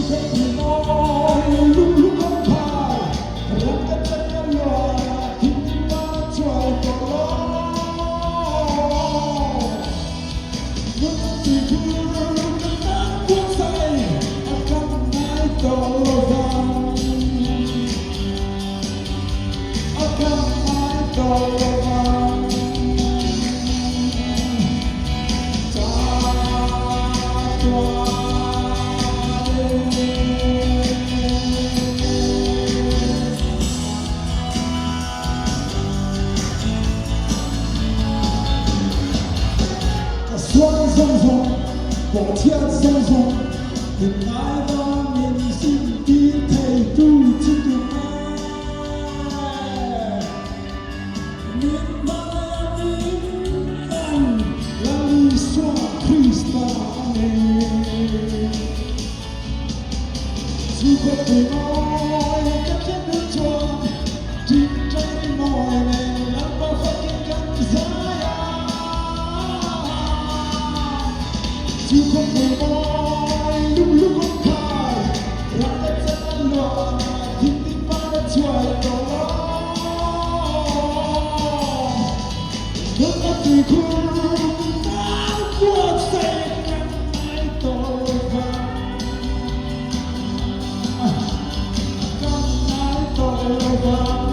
กับพี่น้อยลูกคนพายรักกันจะกันลอยทิ้งมาช่วยตลอดนึกที่คือกันน้ำพวกใสอาการไหนต่อฟังอาการไหนต่อฟัง双双双，我天双双，原来当年心底态度真的爱，明白了明让你说 Krista 呢，如果对我感觉不错，真正的爱呢，让我发现更啥呀？如果对我ลูกคนพายรักกันจะกันลอยทิ้งที่ฟ้าและช่วยตลอดนึกว่าที่คุณน้ำพวกใสกันไม่ต่อฟังกันไม่ต่อฟัง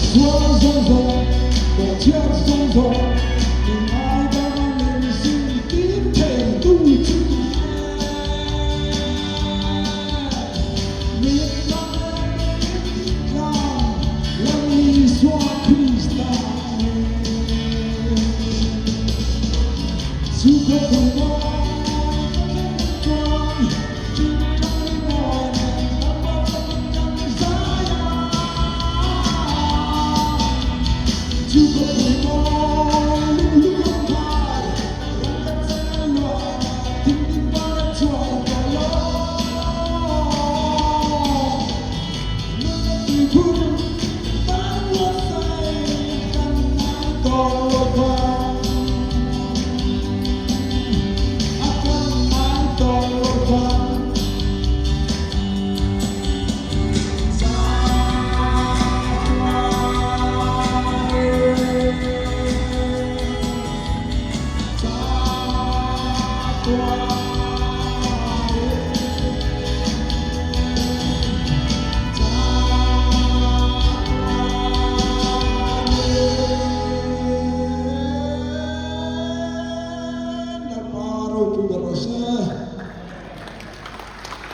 双双双，我牵双双。